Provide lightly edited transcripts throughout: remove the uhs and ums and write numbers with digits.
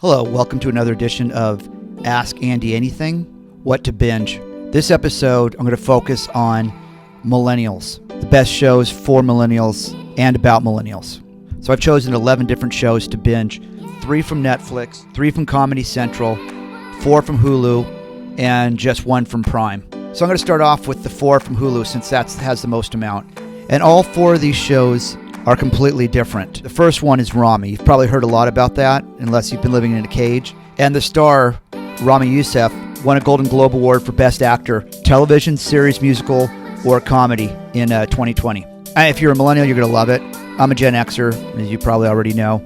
Hello, welcome to another edition of Ask Andy Anything, What to Binge. This episode, I'm going to focus on Millennials, the best shows for Millennials and about Millennials. So I've chosen 11 different shows to binge, 3 from Netflix, 3 from Comedy Central, 4 from Hulu, and just 1 from Prime. So I'm going to start off with the 4 from Hulu since that has the most amount. And all 4 of these shows are completely different. The first one is Rami. You've probably heard a lot about that, unless you've been living in a cage. And the star, Rami Youssef, won a Golden Globe Award for Best Actor, Television, Series, Musical, or Comedy in 2020. If you're a millennial, you're going to love it. I'm a Gen Xer, as you probably already know.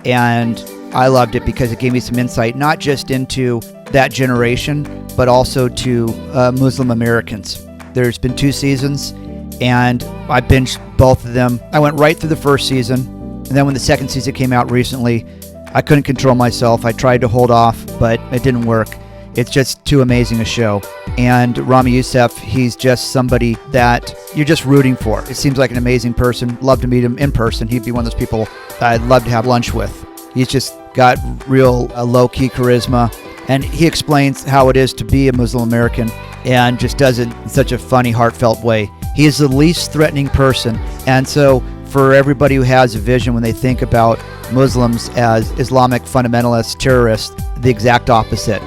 And I loved it because it gave me some insight, not just into that generation, but also to Muslim Americans. There's been 2 seasons, and I binged both of them. I went right through the first season, and then when the second season came out recently, I couldn't control myself. I tried to hold off, but it didn't work. It's just too amazing a show. And Rami Youssef, he's just somebody that you're just rooting for. It seems like an amazing person. Love to meet him in person. He'd be one of those people I'd love to have lunch with. He's just got real low-key charisma, and he explains how it is to be a Muslim American and just does it in such a funny, heartfelt way. He is the least threatening person, and so for everybody who has a vision when they think about Muslims as Islamic fundamentalist terrorists, the exact opposite.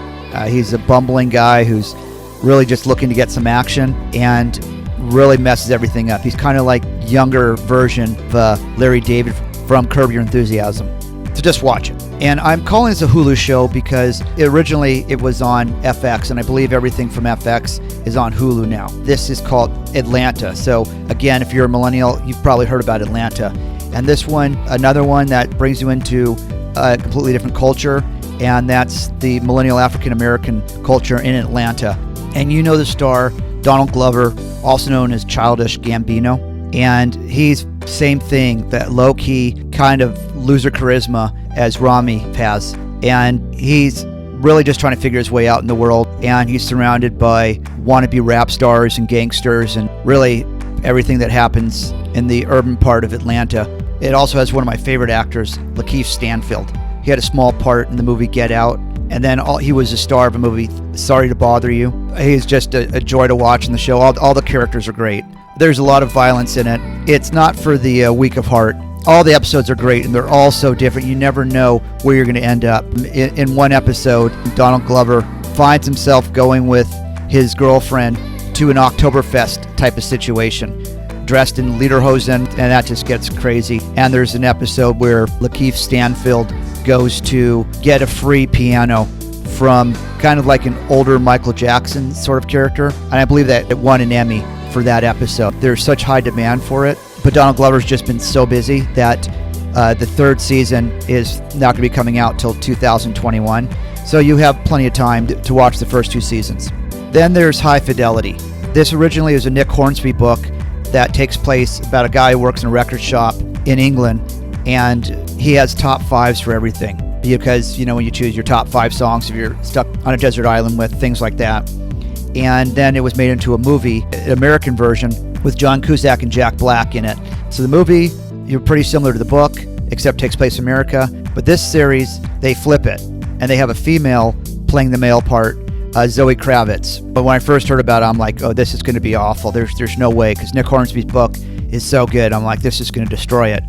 He's a bumbling guy who's really just looking to get some action and really messes everything up. He's kind of like younger version of Larry David from Curb Your Enthusiasm. So just watch it. And I'm calling this a Hulu show because originally it was on FX, and I believe everything from FX is on Hulu now. This is called ATLANTE. So again, if you're a millennial, you've probably heard about Atlanta. And this one, another one that brings you into a completely different culture, and that's the millennial African-American culture in Atlanta. And you know the star, Donald Glover, also known as Childish Gambino. And he's same thing, that low-key kind of loser charisma as Rami has. And he's really just trying to figure his way out in the world. And he's surrounded by wannabe rap stars and gangsters and really everything that happens in the urban part of Atlanta. It also has one of my favorite actors, Lakeith Stanfield. He had a small part in the movie Get Out. And then he was a star of a movie, Sorry to Bother You. He's just a joy to watch in the show. All the characters are great. There's a lot of violence in it. It's not for the weak of heart. All the episodes are great, and they're all so different. You never know where you're going to end up. In one episode, Donald Glover finds himself going with his girlfriend to an Oktoberfest type of situation, dressed in lederhosen, and that just gets crazy. And there's an episode where Lakeith Stanfield goes to get a free piano from kind of like an older Michael Jackson sort of character, and I believe that it won an Emmy for that episode. There's such high demand for it, but Donald Glover's just been so busy that the 3rd season is not going to be coming out till 2021, so you have plenty of time to watch the first 2 seasons. Then there's High Fidelity. This originally is a Nick Hornsby book that takes place about a guy who works in a record shop in England, and he has top 5s for everything, because when you choose your top 5 songs if you're stuck on a desert island with things like that. And then it was made into a movie, an American version, with John Cusack and Jack Black in it. So the movie, you're pretty similar to the book, except takes place in America. But this series, they flip it, and they have a female playing the male part, Zoe Kravitz. But when I first heard about it, I'm like, oh, this is going to be awful. There's no way, because Nick Hornsby's book is so good. I'm like, this is going to destroy it.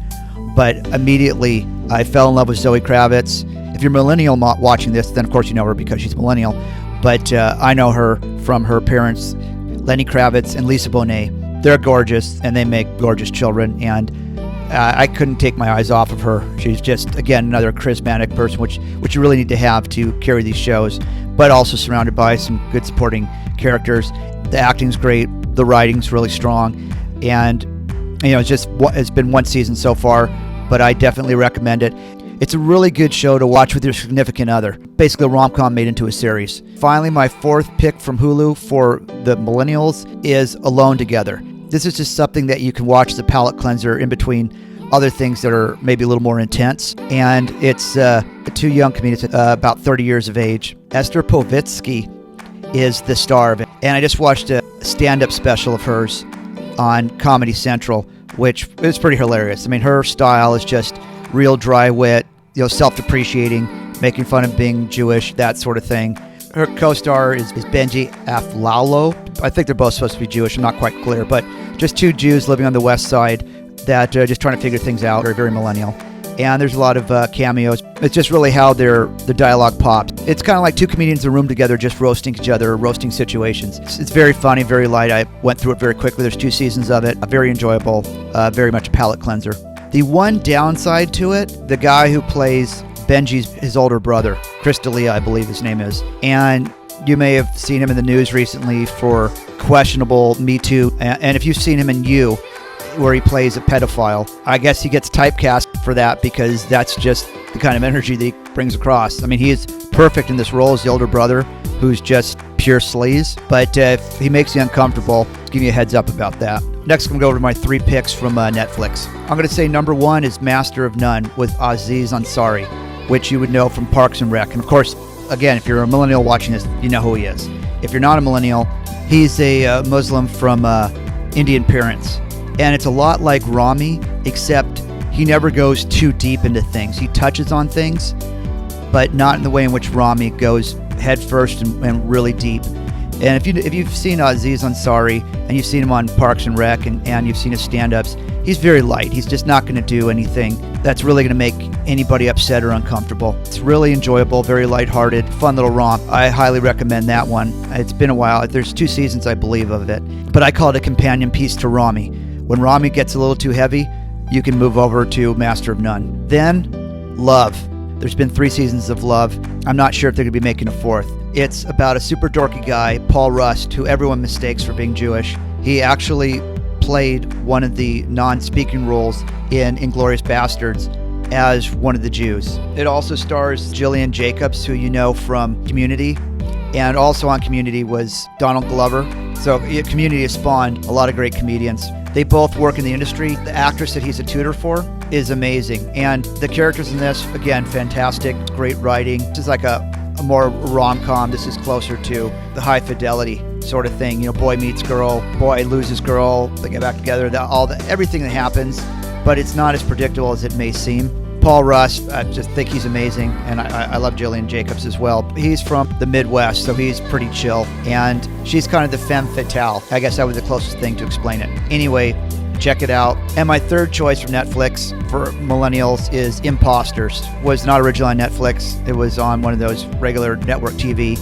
But immediately, I fell in love with Zoe Kravitz. If you're millennial watching this, then of course you know her because she's millennial. But I know her from her parents, Lenny Kravitz and Lisa Bonet. They're gorgeous, and they make gorgeous children, and I couldn't take my eyes off of her. She's just, again, another charismatic person, which you really need to have to carry these shows, but also surrounded by some good supporting characters. The acting's great, the writing's really strong, and it's been 1 season so far, but I definitely recommend it. It's a really good show to watch with your significant other. Basically a rom-com made into a series. Finally, my 4th pick from Hulu for the Millennials is Alone Together. This is just something that you can watch as a palate cleanser in between other things that are maybe a little more intense. And it's 2 young comedians, about 30 years of age. Esther Povitsky is the star of it. And I just watched a stand-up special of hers on Comedy Central, which is pretty hilarious. I mean, her style is just real dry wit, self-depreciating, making fun of being Jewish, that sort of thing. Her co-star is Benji Aflalo. I think they're both supposed to be Jewish. I'm not quite clear, but just two Jews living on the West Side that just trying to figure things out. Very, very millennial. And there's a lot of cameos. It's just really how the dialogue pops. It's kind of like two comedians in a room together just roasting each other, roasting situations. It's very funny, very light. I went through it very quickly. There's 2 seasons of it. Very enjoyable, very much a palate cleanser. The one downside to it, the guy who plays Benji's his older brother, Chris D'Elia, I believe his name is. And you may have seen him in the news recently for questionable Me Too. And if you've seen him in You, where he plays a pedophile, I guess he gets typecast for that because that's just the kind of energy that he brings across. I mean, he is perfect in this role as the older brother who's just pure sleaze. But if he makes you uncomfortable, I'll give you a heads up about that. Next, I'm going to go over to my 3 picks from Netflix. I'm going to say number 1 is Master of None with Aziz Ansari, which you would know from Parks and Rec. And of course, again, if you're a millennial watching this, you know who he is. If you're not a millennial, he's a Muslim from Indian parents. And it's a lot like Rami, except he never goes too deep into things. He touches on things, but not in the way in which Rami goes head first and really deep. And if you've seen Aziz Ansari and you've seen him on Parks and Rec and you've seen his stand-ups, he's very light. He's just not going to do anything that's really going to make anybody upset or uncomfortable. It's really enjoyable, very lighthearted, fun little romp. I highly recommend that one. It's been a while. There's 2 seasons, I believe, of it. But I call it a companion piece to Rami. When Rami gets a little too heavy, you can move over to Master of None. Then, Love. There's been 3 seasons of Love. I'm not sure if they're going to be making a 4th. It's about a super dorky guy, Paul Rust, who everyone mistakes for being Jewish. He actually played one of the non-speaking roles in Inglourious Bastards as one of the Jews. It also stars Gillian Jacobs, who you know from Community, and also on Community was Donald Glover. So Community has spawned a lot of great comedians. They both work in the industry. The actress that he's a tutor for is amazing. And the characters in this, again, fantastic, great writing. This is like a more rom-com. This is closer to the high fidelity sort of thing. You know, boy meets girl, boy loses girl, they get back together, everything that happens, but it's not as predictable as it may seem. Paul Rust, I just think he's amazing, and I love Gillian Jacobs as well. He's from the Midwest, so he's pretty chill, and she's kind of the femme fatale. I guess that was the closest thing to explain it. Anyway, check it out. And my 3rd choice from Netflix for millennials is Imposters. Was not originally on Netflix. It was on one of those regular network TV.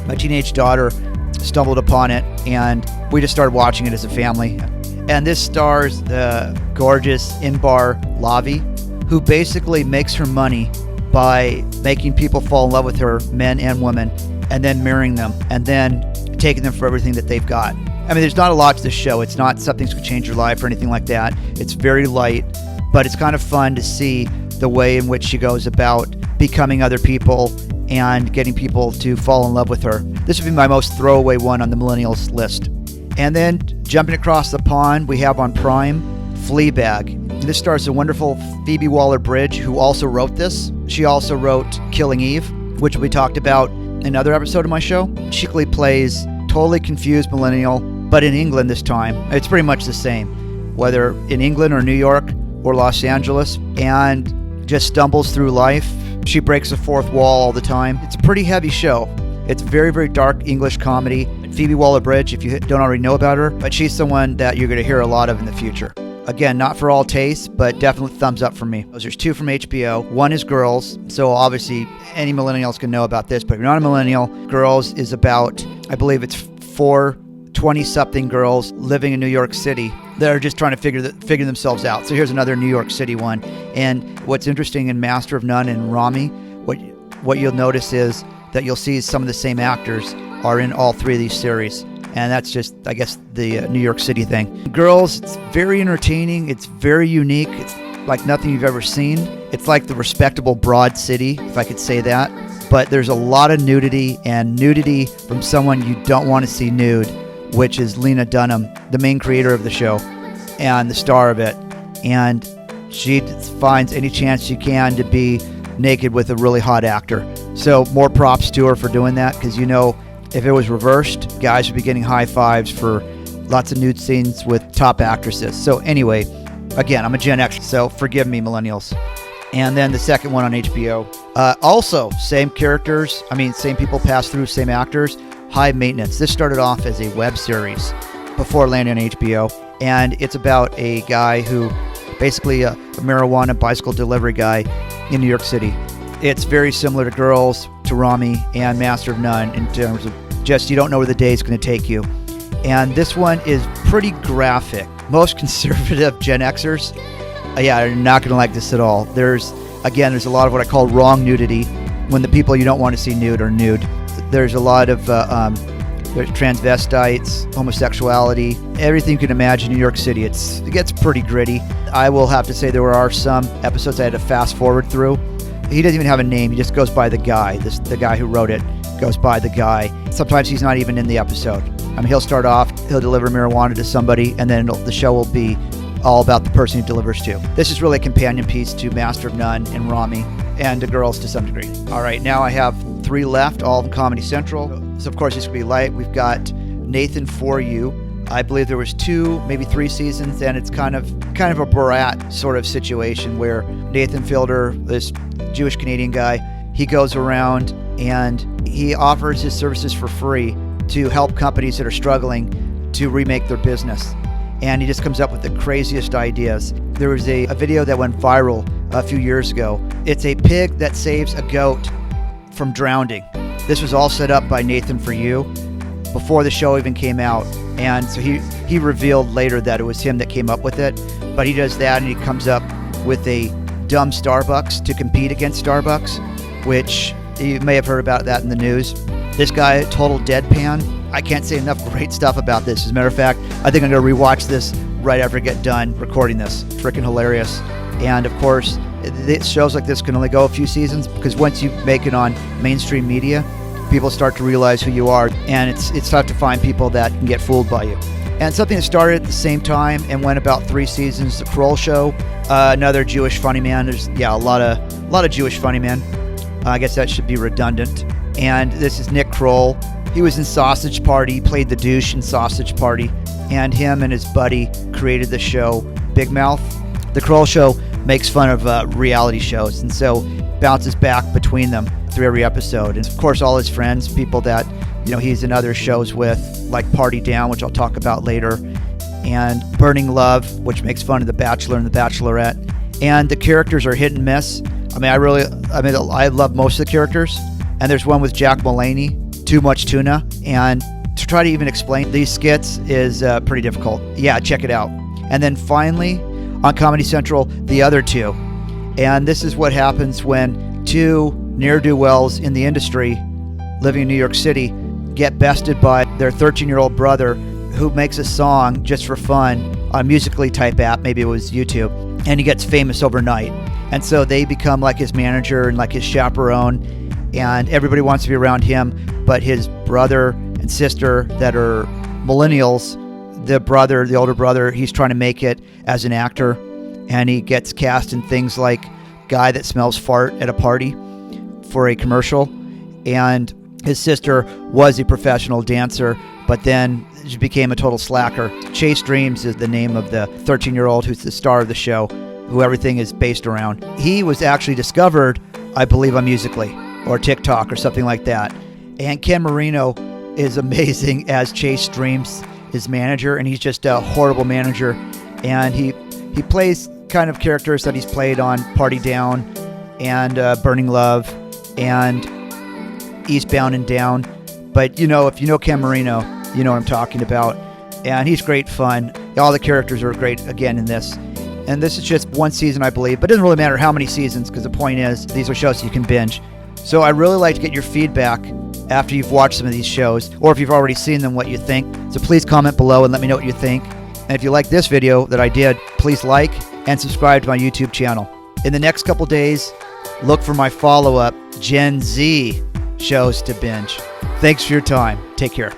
My teenage daughter stumbled upon it, and we just started watching it as a family. And this stars the gorgeous Inbar Lavi, who basically makes her money by making people fall in love with her, men and women, and then marrying them, and then taking them for everything that they've got. I mean, there's not a lot to this show. It's not something that's going to change your life or anything like that. It's very light, but it's kind of fun to see the way in which she goes about becoming other people and getting people to fall in love with her. This would be my most throwaway one on the millennials list. And then jumping across the pond, we have on Prime, Fleabag. This stars the wonderful Phoebe Waller-Bridge, who also wrote this. She also wrote Killing Eve, which we talked about in another episode of my show. She plays totally confused millennial, but in England this time. It's pretty much the same, whether in England or New York or Los Angeles, and just stumbles through life. She breaks the 4th wall all the time. It's a pretty heavy show. It's very, very dark English comedy. Phoebe Waller-Bridge, if you don't already know about her, but she's someone that you're going to hear a lot of in the future. Again, not for all tastes, but definitely thumbs up for me. There's 2 from HBO. One is Girls, so obviously any millennials can know about this, but if you're not a millennial, Girls is about, I believe it's 4 20-something girls living in New York City that are just trying to figure themselves out. So here's another New York City one. And what's interesting in Master of None and Rami, what you'll notice is that you'll see some of the same actors are in all 3 of these series. And that's just, I guess, the New York City thing. Girls, it's very entertaining. It's very unique. It's like nothing you've ever seen. It's like the respectable Broad City, if I could say that. But there's a lot of nudity, and nudity from someone you don't want to see nude, which is Lena Dunham, the main creator of the show and the star of it. And she finds any chance she can to be naked with a really hot actor. So more props to her for doing that, because you know, if it was reversed, guys would be getting high fives for lots of nude scenes with top actresses. So anyway, again, I'm a Gen X, so forgive me, millennials. And then the second one on HBO. Also, same characters. Same people pass through, same actors. High maintenance. This started off as a web series before landing on HBO. And it's about a guy who, basically a marijuana bicycle delivery guy in New York City. It's very similar to Girls, to Rami, and Master of None in terms of just you don't know where the day is going to take you. And this one is pretty graphic. Most conservative Gen Xers, are not going to like this at all. There's a lot of what I call wrong nudity, when the people you don't want to see nude are nude. There's a lot of there's transvestites, homosexuality, everything you can imagine in New York City. It gets pretty gritty. I will have to say there are some episodes I had to fast forward through. He doesn't even have a name. He just goes by the guy. The guy who wrote it goes by the guy. Sometimes he's not even in the episode. He'll start off, he'll deliver marijuana to somebody, and then the show will be all about the person he delivers to. This is really a companion piece to Master of None and Rami, and to Girls to some degree. All right, now I have 3 left, all of Comedy Central. So of course this could be light. We've got Nathan For You. I believe there was 2, maybe 3 seasons, and it's kind of a Borat sort of situation where Nathan Fielder, this Jewish Canadian guy, he goes around and he offers his services for free to help companies that are struggling to remake their business. And he just comes up with the craziest ideas. There was a video that went viral a few years ago. It's a pig that saves a goat from drowning. This was all set up by Nathan For You before the show even came out. And so he revealed later that it was him that came up with it. But he does that, and he comes up with a dumb Starbucks to compete against Starbucks, which you may have heard about that in the news. This guy, total deadpan. I can't say enough great stuff about this. As a matter of fact, I think I'm going to rewatch this right after I get done recording this. Freaking hilarious. And of course, shows like this can only go a few seasons, because once you make it on mainstream media, people start to realize who you are, and it's tough to find people that can get fooled by you. And something that started at the same time and went about 3 seasons, The Kroll Show, another Jewish funny man. There's a lot of Jewish funny men. I guess that should be redundant. And this is Nick Kroll. He was in Sausage Party, played the douche in Sausage Party, and him and his buddy created the show Big Mouth. The Kroll Show makes fun of reality shows, and so bounces back between them through every episode. And of course, all his friends, people that he's in other shows with, like Party Down, which I'll talk about later, and Burning Love, which makes fun of The Bachelor and The Bachelorette. And the characters are hit and miss. I love most of the characters. And there's one with Jack Mulaney, Too Much Tuna, and to try to even explain these skits is pretty difficult. Yeah, check it out. And then finally, on Comedy Central, the other 2. And this is what happens when 2 ne'er-do-wells in the industry living in New York City get bested by their 13-year-old brother, who makes a song just for fun on a Musical.ly type app, maybe it was YouTube, and he gets famous overnight. And so they become like his manager and like his chaperone, and everybody wants to be around him, but his brother and sister that are millennials, the older brother, he's trying to make it as an actor, and he gets cast in things like Guy That Smells Fart at a Party for a commercial. And his sister was a professional dancer, but then she became a total slacker. Chase Dreams is the name of the 13-year-old who's the star of the show, who everything is based around. He was actually discovered, I believe, on Musical.ly or TikTok or something like that. And Ken Marino is amazing as Chase Dreams, his manager, and he's just a horrible manager. And he plays kind of characters that he's played on Party Down and Burning Love and Eastbound and Down. But if you know Ken Marino, you know what I'm talking about. And he's great fun. All the characters are great again in this. And this is just 1 season, I believe, but it doesn't really matter how many seasons, because the point is these are shows you can binge. So I really like to get your feedback after you've watched some of these shows, or if you've already seen them, what you think. So please comment below and let me know what you think. And if you like this video that I did, please like and subscribe to my YouTube channel. In the next couple days, look for my follow-up Gen Z shows to binge. Thanks for your time. Take care.